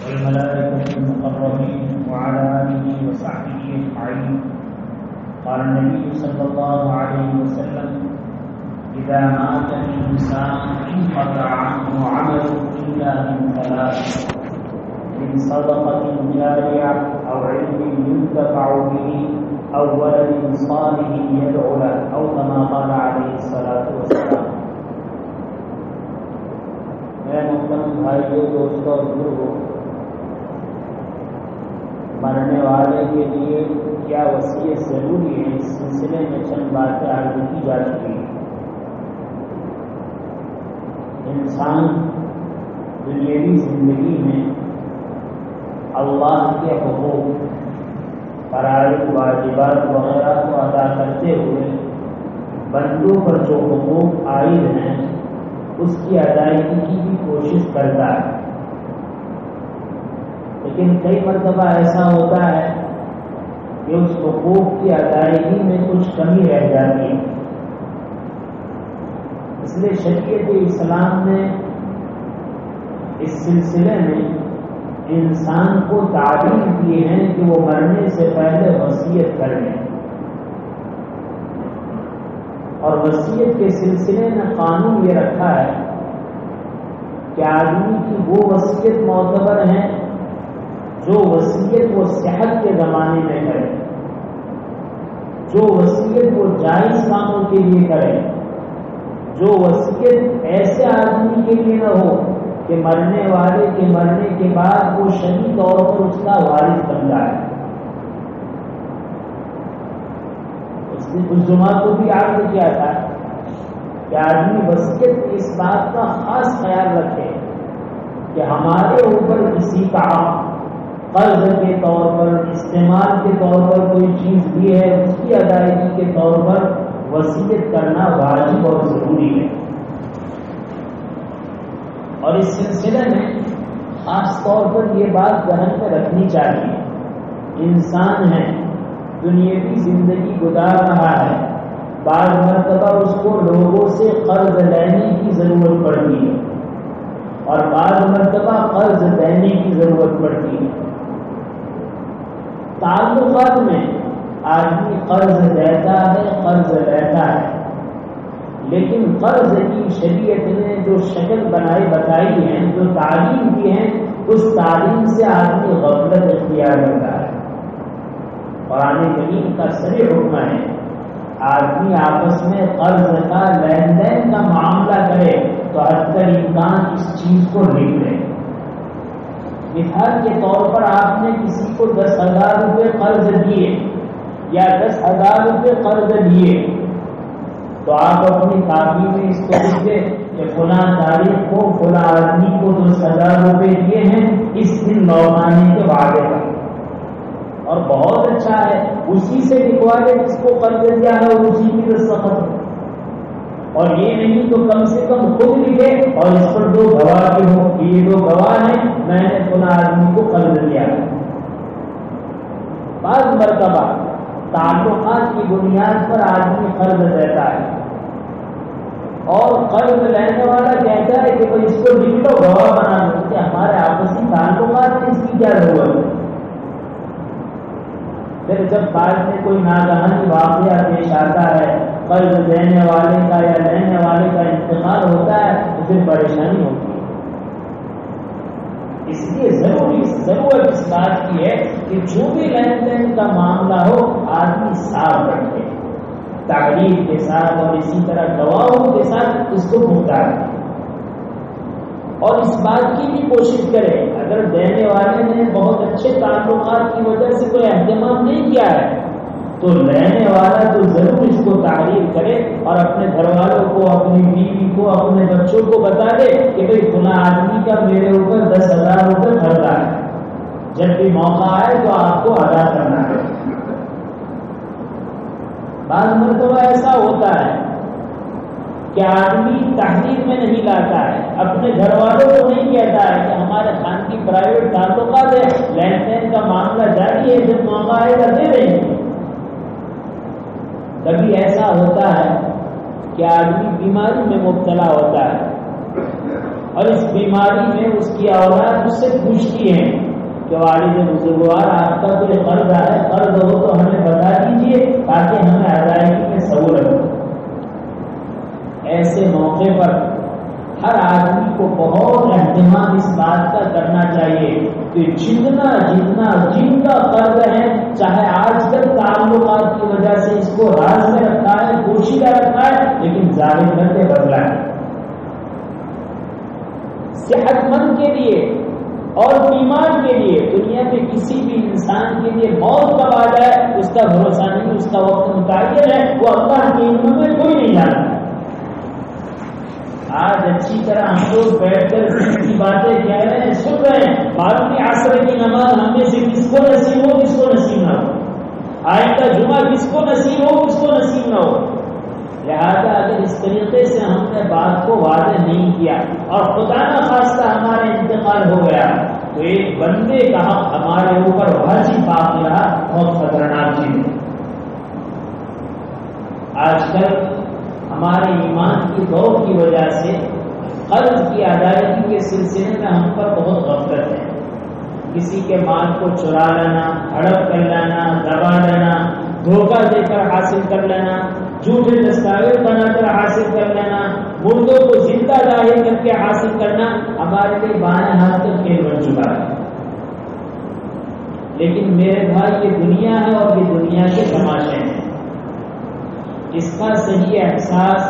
والملائكة المقربين وعلى آله وصحبه أجمعين. قال النبي صلى الله عليه وسلم: إذا مات الإنسان انقطع عنه عمله إلا من ثلاث: من صدقة جارية أو علم ينتفع به أو ولد صالح يدعو له أو كما قال عليه الصلاة والسلام. میرے محترم بھائیوں، دوستوں اور بزرگوں، مرنے والے کے لیے کیا وصیت ضروری ہے، اس سلسلے میں چند باتیں عرض کی جا چکی ہیں. انسان دنیاوی زندگی میں اللہ کے حقوق، فرائض، واجبات وغیرہ کو ادا کرتے ہوئے بندوں پر جو حقوق عائد ہیں اس کی ادائیگی کی بھی کوشش کرتا ہے. لیکن کئی مرتبہ ایسا ہوتا ہے کہ اس حقوق کی ادائیگی میں کچھ کمی رہ جاتی ہے. اس لیے شریعت اسلام نے اس سلسلے میں انسان کو تعلیم دیے ہیں کہ وہ مرنے سے پہلے وصیت کر لیں، اور وصیت کے سلسلے میں قانون یہ رکھا ہے کہ آدمی کی وہ وصیت معتبر ہے جو وصیت وہ صحت کے زمانے میں کرے، جو وصیت وہ جائز کاموں کے لیے کرے، جو وصیت ایسے آدمی کے لیے نہ ہو کہ مرنے والے کے مرنے کے بعد وہ شرعی طور پر اس کا وارث بن جائے. اس نے کچھ جمعہ کو بھی عرض کیا تھا کہ آدمی وصیت اس بات کا خاص خیال رکھے کہ ہمارے اوپر کسی کا قرض کے طور پر، استعمال کے طور پر کوئی چیز دی ہے، اس کی ادائیگی کے طور پر وصیت کرنا واجب اور ضروری ہے. اور اس سلسلے میں خاص طور پر یہ بات ذہن میں رکھنی چاہیے، انسان ہے، دنیاوی زندگی گزار رہا ہے، بعض مرتبہ اس کو لوگوں سے قرض لینے کی ضرورت پڑتی ہے اور بعض مرتبہ قرض دینے کی ضرورت پڑتی ہے. تعلقات میں آدمی قرض دیتا ہے، قرض لیتا ہے، لیکن قرض کی شریعت نے جو شکل بتائی ہے، جو تعلیم دی ہے، اس تعلیم سے آدمی غفلت اختیار کرتا ہے. قرآن کریم کا صریح حکم ہے آدمی آپس میں قرض کا لین دین کا معاملہ کرے تو حتی الامکان اس چیز کو لکھ لے. مثال کے طور پر آپ نے کسی کو 10,000 روپے قرض دیے یا 10,000 روپے قرض دیے تو آپ اپنی کاپی میں اس کو لکھ دیں کہ فلاں تاریخ کو فلاں آدمی کو 10,000 روپے دیے ہیں، اس دن لوٹانے کے وعدے پر. اور بہت اچھا ہے، اسی سے لکھوا لے جس کو قرض دیا ہے اور اسی کی دستخط. اور یہ نہیں تو کم سے کم خود لکھے اور اس پر 2 گواہ بھی ہو کہ یہ 2 گواہ ہیں میں نے فلاں آدمی کو قرض دیا ہے. بعض مرتبہ تعلقات کی بنیاد پر آدمی قرض دیتا ہے اور قرض لینے والا کہتا ہے کہ بھائی اس کو لکھ لو، گواہ بنا لو کہ ہمارے آپسی تعلقات میں اس کی کیا ضرورت ہے. پھر جب بعد میں کوئی ناگہانی واقعہ پیش آتا ہے، قرض دینے والے کا یا لینے والے کا انتقال ہوتا ہے تو پھر پریشانی ہوتی ہے. اس لیے ضرورت اس بات کی ہے کہ جو بھی لین دین کا معاملہ ہو آدمی صاف رکھے، تعریف کے ساتھ اور اسی طرح گواہوں کے ساتھ اس کو پختہ رکھے. اور اس بات کی بھی کوشش کرے اگر دینے والے نے بہت اچھے تعلقات کی وجہ سے کوئی اہتمام نہیں کیا ہے تو لینے والا تو ضرور اس کو تعریف کرے اور اپنے گھر والوں کو، اپنی بیوی کو، اپنے بچوں کو بتا دے کہ بھئی فلاں آدمی کا میرے اوپر 10,000 روپے خرچہ ہے، جب بھی موقع آئے تو آپ کو ادا کرنا ہے. بعض مرتبہ ایسا ہوتا ہے کہ آدمی تحریر میں نہیں لاتا ہے، اپنے گھر والوں کو نہیں کہتا ہے کہ ہمارے خان کی پرائیویٹ تعلقات ہے، لین دین کا معاملہ جاری ہے، جب موقع آئے گا دے رہے ہیں. کبھی ایسا ہوتا ہے کہ آدمی بیماری میں مبتلا ہوتا ہے اور اس بیماری میں اس کی اولاد اس سے پوچھتی ہے کہ والد بزرگوار آپ کا کوئی قرض ہے، قرض ہو تو ہمیں بتا دیجیے تاکہ ہمیں ادائیگی میں سہولت ہو۔ ایسے موقع پر ہر آدمی کو بہت اہتمام اس بات کا کرنا چاہیے کہ جتنا جن کا قرض ہے، چاہے آج کل تعلقات کی وجہ سے اس کو راز میں رکھا ہے، پوشیدہ رکھا ہے، لیکن ظاہر کر کے بدلا ہے۔ صحت مند کے لیے اور بیمار کے لیے، دنیا میں کسی بھی انسان کے لیے موت کب آ جائے اس کا بھروسہ نہیں، اس کا وقت متعین ہے، وہ اللہ کے علم میں کوئی نہیں جانتا۔ آج اچھی طرح ہم لوگ بیٹھ کر کی باتیں کہہ رہے ہیں، سن رہے ہیں، معلوم نہیں عصر کی نماز ہم میں سے کس کو نصیب ہو، کس کو نصیب نہ ہو، آئندہ جمعہ کس کو نصیب ہو، کس کو نصیب نہ ہو۔ لہذا اگر اس طریقے سے ہم نے بات کو واضح نہیں کیا اور خدا نہ خواستہ ہمارا انتقال ہو گیا تو ایک بندے کا حق ہمارے اوپر واجب باقی رہا، بہت خطرناک چیز ہے۔ آج کل ہمارے ایمان کی دور کی وجہ سے قرض کی ادائیگی کے سلسلے میں ہم پر بہت غفلت ہے۔ کسی کے مال کو چرا لینا، ہڑپ کر لینا، دبا لینا، دھوکہ دے کر حاصل کر لینا، جھوٹے دستاویز بنا کر حاصل کر لینا، مردوں کو زندہ ظاہر کر کے حاصل کرنا ہمارے لیے بائیں ہاتھ کا کھیل بن چکا ہے۔ لیکن میرے بھائی یہ دنیا ہے اور یہ دنیا کے تماشے ہیں۔ اس کا صحیح احساس،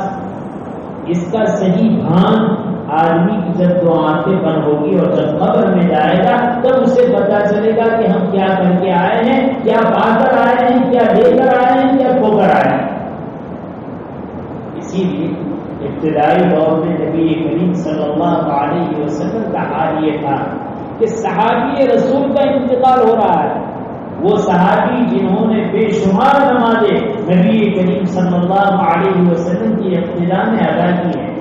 اس کا صحیح بھان آدمی کی جب دو آنکھیں بند ہوگی اور جب قبر میں جائے گا تب اسے پتا چلے گا کہ ہم کیا کر کے آئے ہیں، کیا پا کر آئے ہیں، کیا لے کر آئے ہیں، کیا کھو کر آئے ہیں۔ اسی لیے ابتدائی دور میں نبی کریم صلی اللہ علیہ وسلم کا حال یہ تھا کہ صحابی رسول کا انتقال ہو رہا ہے، وہ صحابی جنہوں نے بے شمار نمازیں نبی کریم صلی اللہ علیہ وسلم کی ابتدا میں ادا کی ہیں،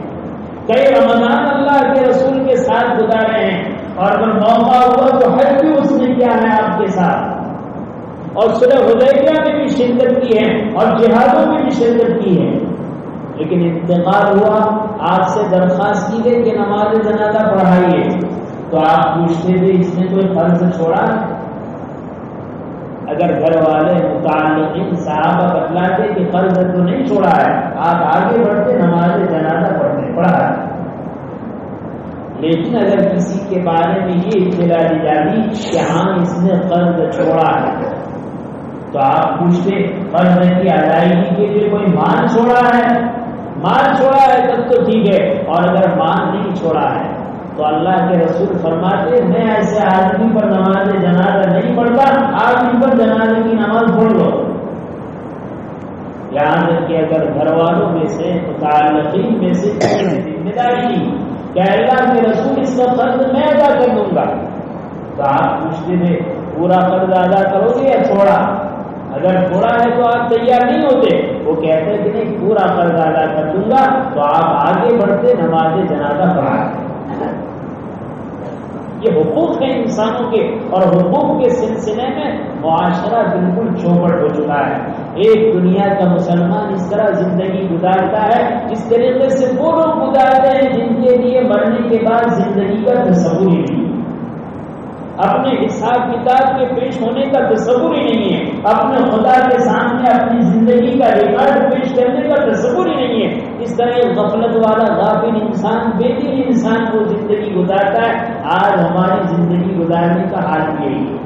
کئی رمضان اللہ کے رسول کے ساتھ گزارے ہیں، اور اگر موقع ہوا تو حج بھی اس نے کیا ہے آپ کے ساتھ، اور صلح حدیبیہ میں بھی شرکت کی ہے اور جہادوں میں بھی شرکت کی ہے۔ لیکن انتقال ہوا، آپ سے درخواست کی گئی کہ نماز جنازہ پڑھائیے، تو آپ پوچھتے تھے اس نے کوئی فرض چھوڑا؟ اگر گھر والے متعلقین صحابہ بتلاتے کہ فرض تو نہیں چھوڑا ہے، آپ آگے بڑھتے نماز جنازہ پڑھا۔ لیکن اگر کسی کے بارے میں یہ اطلاع دی جاتی کہ ہاں اس نے قرض چھوڑا ہے تو آپ پوچھتے قرض کی ادائیگی کے لیے کوئی مال چھوڑا ہے؟ مال چھوڑا ہے تب تو ٹھیک ہے، اور اگر مال نہیں چھوڑا ہے تو اللہ کے رسول فرماتے میں ایسے آدمی پر نماز جنازہ نہیں پڑھتا، آدمی پر جنازے کی نماز پڑھ لو۔ یہاں تک کہ اگر گھر والوں میں سے متعلقین میں سے ذمہ داری کہ اللہ کے رسول اس کا قرض میں ادا کر دوں گا، تو آپ پوچھتے تھے پورا قرض ادا کرو گے یا تھوڑا؟ اگر تھوڑا ہے تو آپ تیار نہیں ہوتے، وہ کہتے کہ نہیں پورا قرض ادا کر دوں گا، تو آپ آگے بڑھتے نماز جنازہ پڑھاتے۔ یہ حقوق ہیں انسانوں کے، اور حقوق کے سلسلے میں معاشرہ بالکل چوپٹ ہو چکا ہے۔ ایک دنیا کا مسلمان اس طرح زندگی گزارتا ہے جس طریقے سے وہ لوگ گزارتے ہیں جن کے لیے مرنے کے بعد زندگی کا تصور ہی نہیں، اپنے حساب کتاب کے پیش ہونے کا تصور ہی نہیں ہے، اپنے خدا کے سامنے اپنی زندگی کا ریکارڈ پیش کرنے کا تصور ہی نہیں ہے۔ اس طرح ایک غفلت والا غافل انسان، بے دین انسان کو زندگی گزارتا ہے۔ آج ہماری زندگی گزارنے کا حال یہی ہے،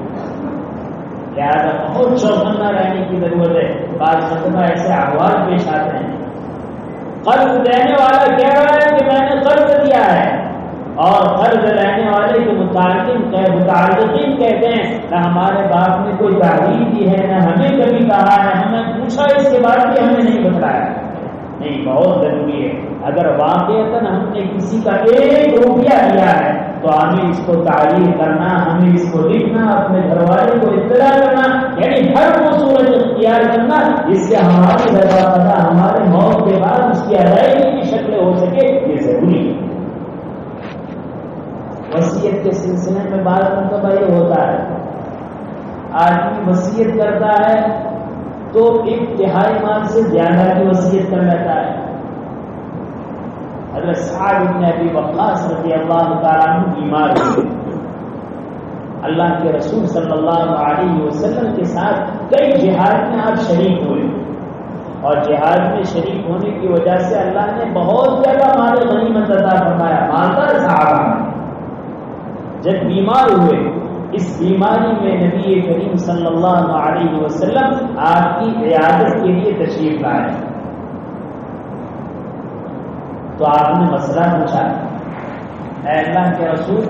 لہٰذا بہت چوکنا رہنے کی ضرورت ہے۔ بعض مرتبہ ایسے احوال پیش آتے ہیں، قرض دینے والا کہہ رہا ہے کہ میں نے قرض دیا ہے، اور قرض لینے والے کے متعلقین کہتے ہیں نہ ہمارے باپ نے کوئی تعلیم دی ہے، نہ ہمیں کبھی کہا ہے، ہمیں پوچھا اس کے بعد بھی ہمیں نہیں بتایا۔ نہیں، بہت ضروری ہے، اگر واقعتاً ہم نے کسی کا 1 روپیہ دیا ہے تو ہمیں اس کو تعلیم کرنا، ہمیں اس کو لکھنا، اپنے گھر والے کو اطلاع کرنا، یعنی ہر وہ صورت اختیار کرنا جس سے ہماری رضا ہمارے موت کے بعد اس کی ادائیگی کی شکل ہو سکے، یہ ضروری ہے۔ وصیت کے سلسلے میں بعض مرتبہ یہ ہوتا ہے، آدمی وصیت کرتا ہے تو 1/3 مال سے زیادہ کی وصیت کر لیتا ہے۔ حضرت سعد بن ابی وقاص رضی اللہ تعالیٰ عنہ بیمار ہوئے. اللہ کے رسول صلی اللہ علیہ وسلم کے ساتھ کئی جہاد میں آپ شریک ہوئے، اور جہاد میں شریک ہونے کی وجہ سے اللہ نے بہت زیادہ مال غنیمت عطا فرمایا. مالدار صحابہ جب بیمار ہوئے، اس بیماری میں نبی کریم صلی اللہ علیہ وسلم آپ کی عیادت کے لیے تشریف لائے. تو آپ نے مسئلہ پوچھا، اے اللہ کے رسول،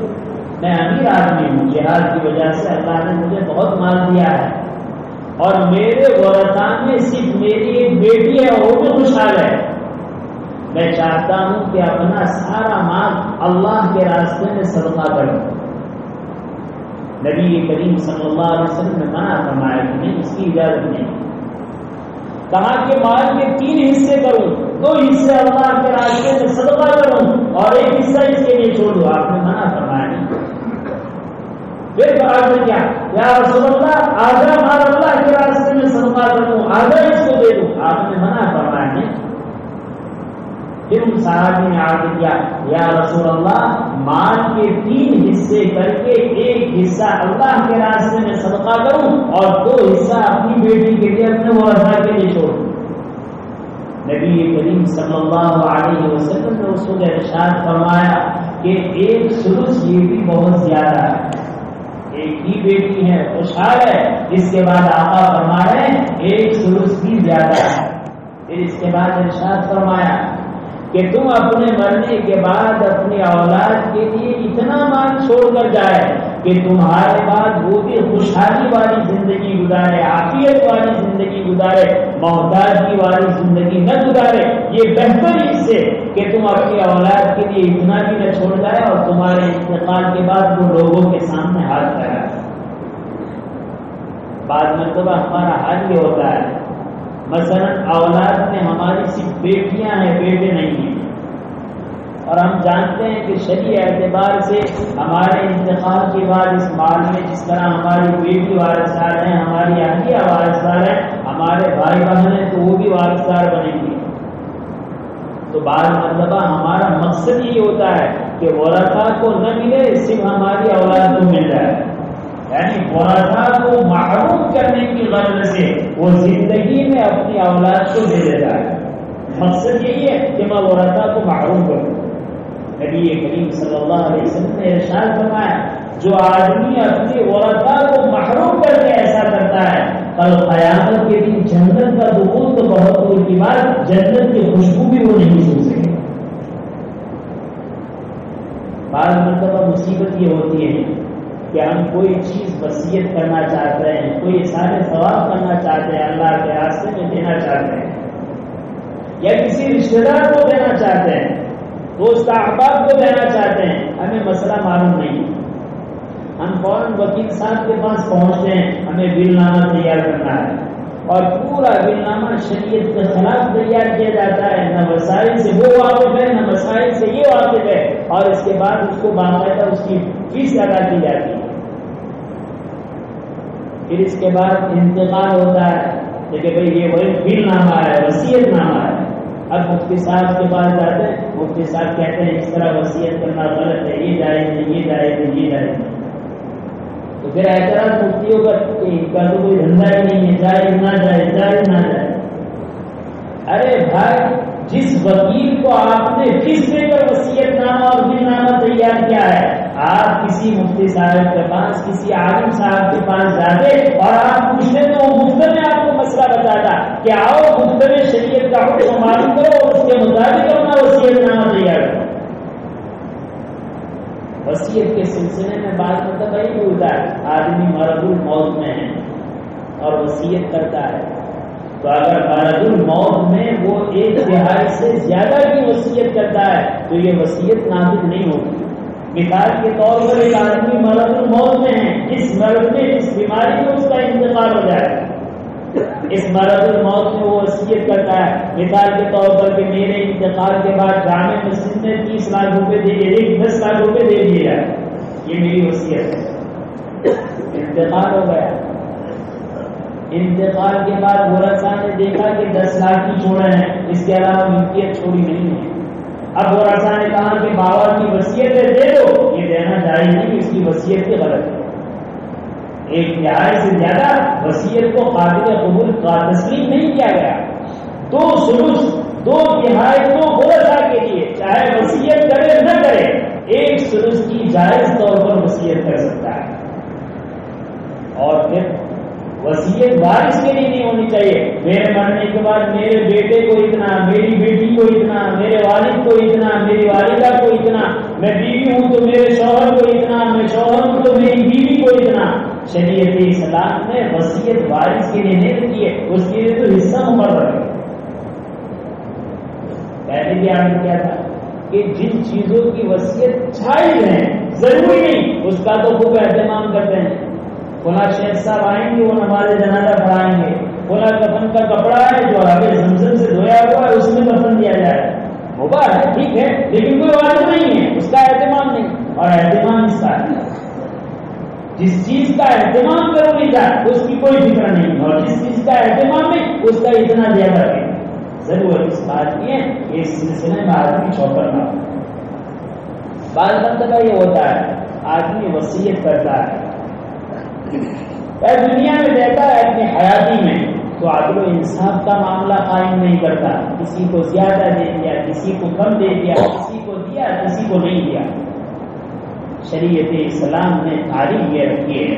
میں امیر آدمی ہوں، جہاد کی وجہ سے اللہ نے مجھے بہت مال دیا ہے، اور میرے ورثاء میں صرف میری ایک بیٹی ہے، وہ بھی خوشحال ہے. میں چاہتا ہوں کہ اپنا سارا مال اللہ کے راستے میں صدقہ کروں. نبی کریم صلی اللہ علیہ وسلم نے منع فرمایا کہ نہیں، اس کی اجازت نہیں. کہا کہ مال کے 3 حصے کروں، 2 حصے اللہ کے راستے میں صدقہ کروں اور 1 حصہ اس کے لیے چھوڑ دوں. آپ نے منع فرمایا نہیں. پھر آپ نے کیا، یا رسول اللہ، آدھا مال اللہ کے راستے میں صدقہ کروں، آدھا اس کو دے دوں. آپ نے منع فرمایا نہیں. پھر ان صحابی نے عرض کیا، یا رسول اللہ، مال کے 3 حصے کر کے 1 حصہ اللہ کے راستے میں صدقہ کروں اور 2 حصہ اپنی بیٹی کے لیے، اپنے ورثاء کے لیے چھوڑوں. نبی کریم صلی اللہ علیہ وسلم نے اس کو ارشاد فرمایا کہ 1 ثلث یہ بھی بہت زیادہ ہے. ایک ہی بیٹی ہے، خوشحال ہے. اس کے بعد آقا فرما رہے ہیں 1 ثلث بھی زیادہ ہے. پھر اس کے بعد ارشاد فرمایا کہ تم اپنے مرنے کے بعد اپنی اولاد کے لیے اتنا مال چھوڑ کر جائے کہ تمہارے بعد وہ بھی خوشحالی والی زندگی گزارے، عافیت والی زندگی گزارے، محتاجی والی زندگی نہ گزارے. یہ بہتر اس سے کہ تم اپنی اولاد کے لیے اتنا بھی نہ چھوڑ جائے اور تمہارے انتقال کے بعد وہ لوگوں کے سامنے ہاتھ پھیلائے. بعد میں تو ہمارا حال یہ ہوتا ہے، مثلا اولاد میں ہماری صرف بیٹیاں ہیں، بیٹے نہیں ہیں. اور ہم جانتے ہیں کہ شرعی اعتبار سے ہمارے انتقال کے بعد اس مال میں جس طرح ہماری بیٹی وارثدار ہیں، ہماری اہلیہ وارثدار ہیں، ہمارے بھائی بہن ہیں تو وہ بھی وارثدار بنیں گے. تو بعض مرتبہ ہمارا مقصد یہ ہوتا ہے کہ ورثاء کو نہ ملے، صرف ہماری اولاد کو مل جائے. یعنی ورثاء کو محروم کرنے کی غرض سے وہ زندگی میں اپنی اولاد کو دے دیتا ہے. مقصد یہی ہے کہ میں ورثاء کو محروم کروں. نبی کریم صلی اللہ علیہ وسلم نے ارشاد فرمایا، جو آدمی اپنے ورثاء کو محروم کر کے ایسا کرتا ہے، کل قیامت کے دن جنت کا دخول تو بہت دور کی بات، جنت کی خوشبو بھی وہ نہیں سن سکے. بعض مرتبہ مصیبت یہ ہوتی ہے کہ ہم کوئی چیز وصیت کرنا چاہتے ہیں، کوئی سارے ثواب کرنا چاہتے ہیں، اللہ کے راستے میں دینا چاہتے ہیں، یا کسی رشتے دار کو دینا چاہتے ہیں، دوست احباب کو دینا چاہتے ہیں. ہمیں مسئلہ معلوم نہیں، ہم فوراً وکیل صاحب کے پاس پہنچتے ہیں، ہمیں بل نامہ تیار کرنا ہے، اور پورا بل نامہ شریعت کے خلاف تیار کیا جاتا ہے. نہ وسائل سے وہ واقف ہے، نہ مسائل سے یہ واقف ہے، اور اس کے بعد اس کو باقاعدہ اس کی فیس ادا کی جاتی ہے. پھر اس کے بعد انتقال ہوتا ہے کہ بھئی یہ وہی بل نامہ ہے، وصیت نامہ ہے. اب مفتی صاحب کے پاس جاتے ہیں، مفتی صاحب کہتے ہیں اس طرح وصیت کرنا غلط ہے، یہ جائز نہیں، یہ جائز نہیں، یہ جائز نہیں. تو پھر اعتراض مفتیوں کا کہ ان کا تو کوئی دھندا ہی نہیں ہے، جائز نہ جائز، جائز نہ جائز. ارے بھائی، جس وکیل کو آپ نے فیس دے کر وصیت نامہ اور بل نامہ تیار کیا ہے، آپ کسی مفتی صاحب کے پاس، کسی عالم صاحب کے پاس جاتے اور آپ پوچھتے تو وہ مفت میں آپ کو مسئلہ بتاتا کہ آؤ مفت میں شریعت کا حکم معلوم کرو اور اس کے مطابق اپنا وصیت نامہ تیار کرو. وصیت کے سلسلے میں بات مطلب یہی ہوتا ہے، آدمی مرض الموت میں ہے اور وصیت کرتا ہے، تو اگر مرض الموت میں وہ 1/3 سے زیادہ کی وصیت کرتا ہے تو یہ وصیت نافذ نہیں ہوگی. مثال کے طور پر ایک آدمی مرض الموت میں ہے، اس مرض میں، اس بیماری میں اس کا انتقال ہو جائے، اس مرض الموت میں وہ وصیت کرتا ہے مثال کے طور پر کہ میرے انتقال کے بعد جامع مسجد میں 30 لاکھ روپے دے دیے، 10 لاکھ روپے دے دیے جائے، یہ میری وصیت ہے. انتقال ہو گیا. انتقال کے بعد ورثاء نے دیکھا کہ 10 لاکھ ہی چھوڑے ہیں، اس کے علاوہ ملکیت چھوڑی نہیں ہے. اب ورثہ نے کہا کہ بابا کی وصیت ہے دے دو، یہ دینا جائز نہیں، اس کی وصیت کی غلط ہے۔ 1/3 سے زیادہ وصیت کو قابل قبول کا تسلیم نہیں کیا گیا۔ 2/3 2/3 تو ورثہ کے لیے، چاہے وصیت کرے نہ کرے، 1/3 کی جائز طور پر وصیت کر سکتا ہے۔ اور پھر وصیت وارث کے لیے نہیں ہونی چاہیے، میرے مرنے کے بعد میرے بیٹے کو اتنا، میری بیٹی کو اتنا، میرے والد کو اتنا، میری والدہ کو اتنا، میں بیوی ہوں تو میرے شوہر کو اتنا، میں شوہر ہوں تو میری بیوی کو اتنا۔ شریعت اسلام نے وصیت وارث کے لیے نہیں رکھی ہے، اس کے لیے تو حصہ مقرر ہے۔ پہلے بھی آپ نے کیا تھا کہ جن چیزوں کی وصیت جائز ہے، ضروری نہیں اس کا تو خوب اہتمام کرتے ہیں، فلاں شیخ صاحب آئیں گے وہ نماز جنازہ پڑھائیں گے، فلاں کفن کا کپڑا ہے جو آگے زمزم سے دھویا ہوا ہے اس میں کفن دیا جائے، مباح ہے، ٹھیک ہے، لیکن کوئی واجب نہیں ہے، اس کا اہتمام نہیں۔ اور اہتمام اس کا ہے، جس چیز کا اہتمام ضروری تھا اس کی کوئی فکر نہیں، اور جس چیز کا اہتمام نہیں اس کا اتنا زیادہ ہے۔ ضرورت اس بات کی ہے کہ اس سلسلے میں آدمی چوکر نہ ہو۔ بعض مرتبہ یہ ہوتا ہے آدمی وصیت کرتا ہے، دنیا میں رہتا ہے اپنی حیاتی میں، تو عدل و انصاف کا معاملہ قائم نہیں کرتا، کسی کو زیادہ دے دیا، کسی کو کم دے دیا، کسی کو دیا کسی کو نہیں دیا۔ شریعت اسلام نے تعلیم یہ رکھی ہے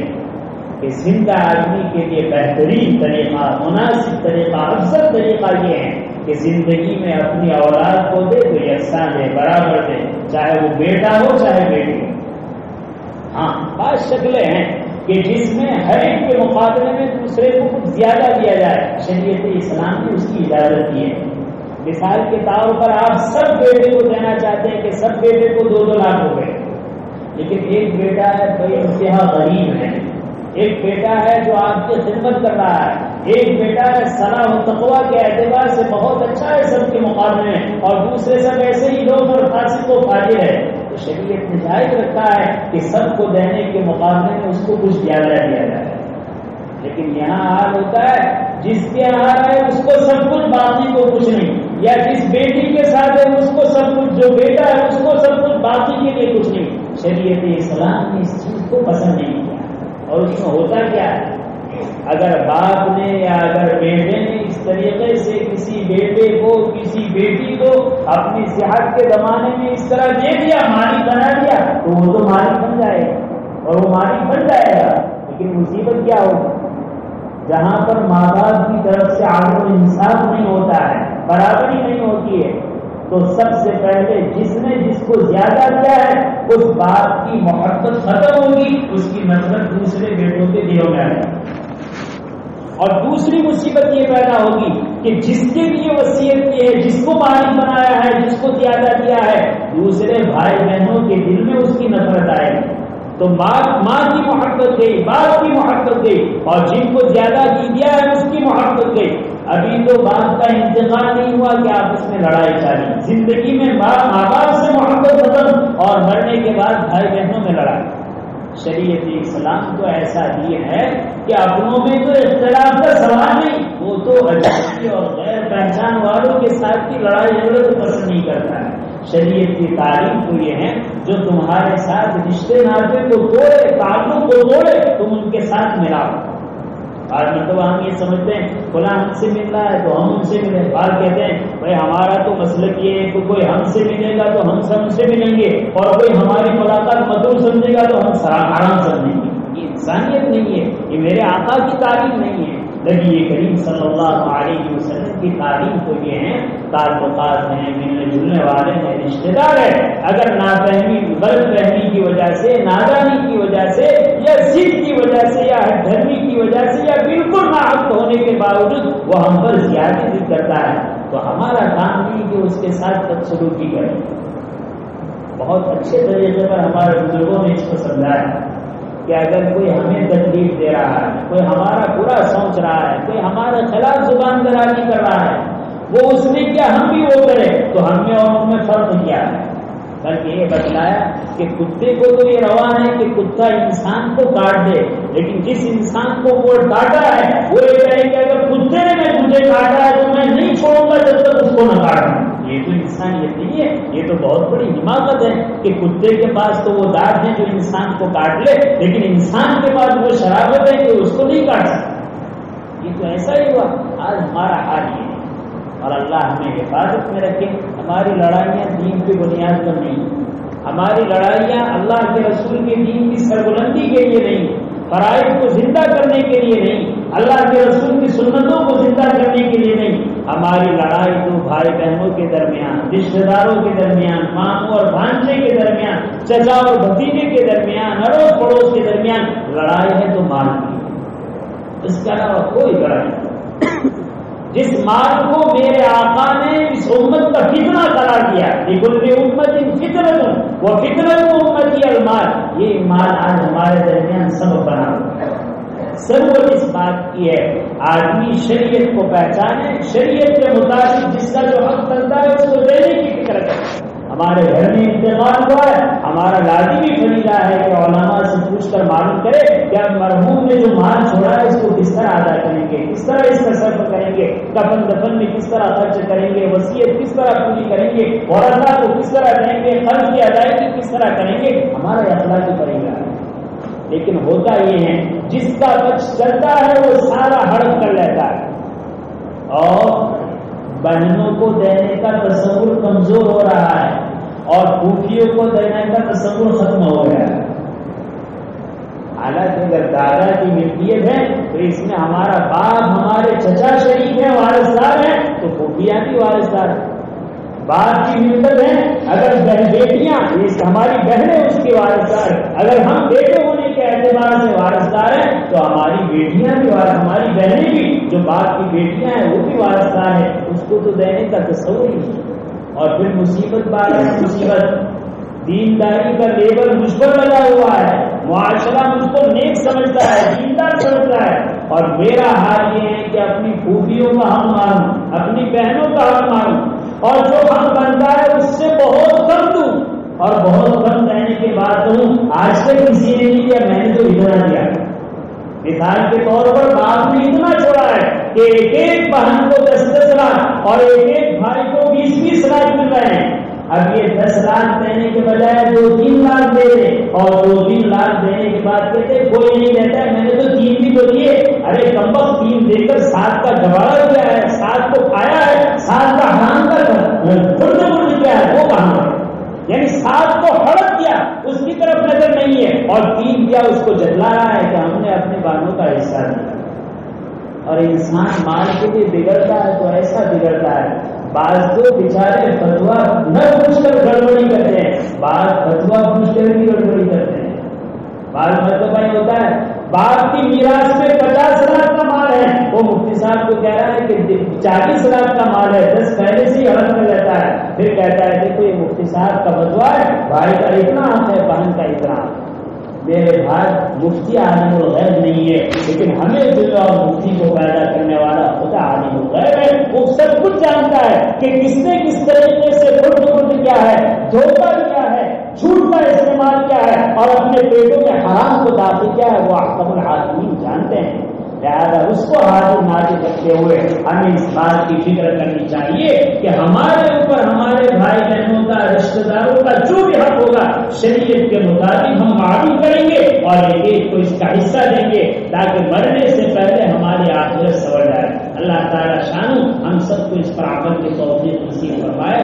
کہ زندہ آدمی کے لیے بہترین طریقہ، مناسب طریقہ، افضل طریقہ یہ ہے کہ زندگی میں اپنی اولاد کو دے تو یکساں دے، برابر دے، چاہے وہ بیٹا ہو چاہے بیٹی ہو۔ ہاں بعض شکلیں ہیں کہ جس میں ہر ایک کے مقابلے میں دوسرے کو کچھ زیادہ دیا جائے، شریعت اسلام نے اس کی اجازت دی ہے۔ مثال کے طور پر آپ سب بیٹے کو دینا چاہتے ہیں کہ سب بیٹے کو 2-2 لاکھ روپے، لیکن ایک بیٹا ہے بے انتہا غریب ہے، ایک بیٹا ہے جو آپ کی خدمت کر رہا ہے، ایک بیٹا ہے صلاح و تقویٰ کے اعتبار سے بہت اچھا ہے سب کے مقابلے میں، اور دوسرے سب ایسے ہی لوگ اور فاسق و فاجر ہے، تو شریعت نے جائز رکھا ہے کہ سب کو دینے کے مقابلے میں اس کو کچھ زیادہ دیا جائے۔ لیکن یہاں حال ہوتا ہے جس کے یہاں ہے اس کو سب کچھ، باقی کو کچھ نہیں، یا جس بیٹی کے ساتھ ہے اس کو سب کچھ، جو بیٹا ہے اس کو سب کچھ، باقی کے لیے کچھ نہیں۔ شریعت اسلام نے اس چیز کو پسند نہیں کیا۔ اور اس میں ہوتا کیا ہے، اگر باپ نے یا اگر بیٹے نے اس طریقے سے کسی بیٹے کو کسی بیٹی کو اپنی صحت کے زمانے میں اس طرح دے دیا، مالک بنا دیا، تو وہ تو مالک بن جائے گا اور وہ مالک بن جائے گا، لیکن مصیبت کیا ہوگی، جہاں پر ماں باپ کی طرف سے عدل و انصاف نہیں ہوتا ہے، برابری نہیں ہوتی ہے، تو سب سے پہلے جس نے جس کو زیادہ دیا ہے اس باپ کی محبت ختم ہوگی، اس کی نفرت دوسرے بیٹوں کے دلوں میں آئے گی۔ اور دوسری مصیبت یہ پیدا ہوگی کہ جس کے لیے وصیت کی ہے، جس کو مالک بنایا ہے، جس کو زیادہ دیا ہے، دوسرے بھائی بہنوں کے دل میں اس کی نفرت آئے گی، تو ماں کی محبت گئی، باپ کی محبت گئی، اور جن کو زیادہ دیا ہے اس کی محبت گئی۔ ابھی تو باپ کا انتقال نہیں ہوا کہ آپس میں لڑائی چلی، زندگی میں ماں باپ سے محبت ختم، اور مرنے کے بعد بھائی بہنوں میں لڑائی۔ شریعت اسلام تو ایسا دی ہے کہ اپنوں میں تو اختلاف کا سوال نہیں، وہ تو اجنبی اور غیر پہچان والوں کے ساتھ کی لڑائی جھگڑے کو پسند نہیں کرتا ہے۔ شریعت کی تعلیم تو یہ ہے جو تمہارے ساتھ رشتے ناطے کو توڑے، تعلق کو توڑے، تم ان کے ساتھ ملاؤ۔ بعض مرتبہ ہم یہ سمجھتے ہیں فلاں ہم سے مل رہا ہے تو ہم ان سے ملیں، بعض کہتے ہیں بھائی ہمارا تو مسلک یہ ہے کہ کوئی ہم سے ملے گا تو ہم سب سے ملیں گے، اور کوئی ہماری ملاقات مطلوب سمجھے گا تو ہم حرام سمجھیں گے۔ یہ انسانیت نہیں ہے، یہ میرے آقا کی تعلیم نہیں ہے۔ نبی کریم صلی اللہ علیہ وسلم کی تعلیم تو یہ ہے تعلقات ہیں، ملنے جلنے والے ہیں، رشتے دار ہیں، اگر نافہمی غلط فہمی کی وجہ سے، نادانی کی وجہ سے، یا ضد کی وجہ سے، یا ہٹ دھرمی کی وجہ سے، یا بالکل ناحق ہونے کے باوجود وہ ہم پر زیادہ ضد کرتا ہے، تو ہمارا کام نہیں کہ اس کے ساتھ بدسلوکی کریں۔ بہت اچھے طریقے پر ہمارے بزرگوں نے اس کو سمجھایا کہ اگر کوئی ہمیں تکلیف دے رہا ہے، کوئی ہمارا برا سوچ رہا ہے، کوئی ہمارے خلاف زبان درازی کر رہا ہے، وہ اس نے کیا ہم بھی وہ کرے، تو ہم میں اور ان میں فرق کیا ہے؟ بلکہ یہ بتلایا کہ کتے کو تو یہ روا ہے کہ کتا انسان کو کاٹ دے، لیکن جس انسان کو وہ کاٹا ہے وہ یہ کہے کہ اگر کتے نے مجھے کاٹا ہے تو میں نہیں چھوڑوں گا جب تک اس کو نہ کاٹوں۔ یہ تو انسانیت نہیں ہے، یہ تو بہت بڑی حماقت ہے کہ کتے کے پاس تو وہ دانت ہیں جو انسان کو کاٹ لے، لیکن انسان کے پاس وہ شرافت ہے کہ اس کو نہیں کاٹ سکتا۔ یہ تو ایسا ہی ہوا۔ آج ہمارا حال یہ ہے، اور اللہ ہمیں حفاظت میں رکھے۔ ہماری لڑائیاں دین کی بنیاد پر نہیں، ہماری لڑائیاں اللہ کے رسول کے دین کی سربلندی کے لیے نہیں، فرائض کو زندہ کرنے کے لیے نہیں، اللہ کے رسول کی سنتوں کو زندہ کرنے کے لیے نہیں۔ ہماری لڑائی تو بھائی بہنوں کے درمیان، رشتے داروں کے درمیان، ماموں اور بھانجے کے درمیان، چچا اور بھتیجے کے درمیان، اڑوس پڑوس کے درمیان لڑائی ہے تو مال کی، اس کے علاوہ کوئی لڑائی نہیں۔ جس مال کو میرے آقا نے اس امت کا فتنہ قرار دیا، لکل امت فتنۃ و فتنۃ امتی المال، یہ مال آج ہمارے درمیان سبب بنا ہوا ہے۔ ضرورت اس بات کی ہے آدمی شریعت کو پہچانے، شریعت کے مطابق جس کا جو حق بنتا ہے اس کو دینے کی فکر کرے۔ ہمارے گھر میں انتقال ہوا ہے، ہمارا لازمی فریضہ ہے کہ علماء سے پوچھ کر معلوم کرے کہ اب مرحوم نے جو مال چھوڑا ہے اس کو کس طرح ادا کریں گے، کس طرح اس کا صرف کریں گے، کفن دفن میں کس طرح خرچ کریں گے، وصیت کس طرح پوری کریں گے، ورثاء کو کس طرح دیں گے، قرض کی ادائیگی کس طرح کریں گے، ہمارا اخلاقی فریضہ ہے۔ لیکن ہوتا یہ ہے جس کا بچ چلتا ہے وہ سارا ہڑپ کر لیتا ہے، اور بہنوں کو دینے کا تصور کمزور ہو رہا ہے اور پھوپھیوں کو دینے کا تصور ختم ہو گیا ہے۔ حالانکہ اگر دادا کی ملکیت ہے تو اس میں ہمارا باپ، ہمارے چچا شریک ہیں، وارثدار ہیں، تو پھوپھیاں بھی وارثدار ہیں۔ باپ کی ملکت ہے، اگر بیٹیاں ہماری بہنیں اس کی وارثدار، اگر ہم بیٹے ہونے کے اعتبار سے وارثدار ہیں تو ہماری بیٹیاں بھی، ہماری بہنیں بھی جو باپ کی بیٹیاں ہیں وہ بھی وارثدار ہیں، اس کو تو دینے کا تصور ہی نہیں۔ اور پھر مصیبت بات ہے، مصیبت دینداری کا لیبل مجھ پر لگا ہوا ہے، معاشرہ مجھ کو نیک سمجھتا ہے، دیندار سمجھتا ہے، اور میرا حال یہ ہے کہ اپنی پھوپھیوں کا حق مانوں، اپنی بہنوں کا حق مانوں، اور جو حق بنتا ہے اس سے بہت کم دوں، اور بہت کم دینے کے بعد دوں آج تک کسی نے نہیں دیا، میں نے تو اتنا دیا۔ مثال کے طور پر باپ نے اتنا چھوڑا ہے کہ ایک ایک بہن کو 10-10 لاکھ اور ایک ایک بھائی کو 20-20 لاکھ مل رہے ہیں۔ اب یہ 10 لاکھ دینے کے بجائے 2-3 لاکھ دے دیں، اور 2-3 لاکھ دینے کے بعد کہتے کوئی نہیں دیتا ہے، میں نے تو 3 بھی تو دیے۔ ارے کمبخت 3 دے کر 7 کا گوارا کیا ہے، 7 کو کھایا ہے، 7 کا حرام کا خرد کیا ہے وہ کہاں ہے؟ یعنی 7 کو ہڑپ دیا، اس کی طرف نظر نہیں ہے، اور 3 دیا اس کو جتلا رہا ہے کہ ہم نے اپنے بالوں کا حصہ دیا۔ اور انسان مال کے لیے بگڑتا ہے تو ایسا بگڑتا ہے، بعض تو بیچارے فتوا نہ پوچھ کر گڑبڑی کرتے ہیں، بعض فتوا پوچھ کر بھی گڑبڑی کرتے ہیں۔ بعض مطلب یہ ہوتا ہے باپ کی میراث میں 50 لاکھ کا مال ہے، وہ مفتی صاحب کو کہہ رہا ہے کہ 40 لاکھ کا مال ہے، 10 پہلے سے ہی ہڑپ کر لیتا ہے، پھر کہتا ہے دیکھو یہ مفتی صاحب کا فتوا ہے، بھائی کا اتنا حق ہے، بہن کا اتنا حق۔ میرے بھائی مفتی عالم الغیب نہیں ہے، لیکن ہمیں جو اور مفتی کو پیدا کرنے والا خدا عالم الغیب ہے، وہ سب کچھ جانتا ہے کہ کس نے کس طریقے سے خود کیا ہے، دھوکہ کیا ہے، جھوٹ کا استعمال کیا ہے، اور اپنے پیٹوں میں حرام کو داخل کیا ہے، وہ احکم الحاکمین جانتے ہیں۔ لہٰذا اس کو حاضر نازل رکھتے ہوئے ہمیں اس بات کی فکر کرنی چاہیے کہ ہمارے اوپر ہمارے بھائی بہنوں کا، رشتے داروں کا جو بھی حق ہوگا شریعت کے مطابق ہم معلوم کریں گے اور ایک کو اس کا حصہ دیں گے، تاکہ مرنے سے پہلے ہماری آخرت سنور جائے۔ اللہ تعالیٰ شانو ہم سب کو اس پر عمل کی توفیق نصیب فرمائے۔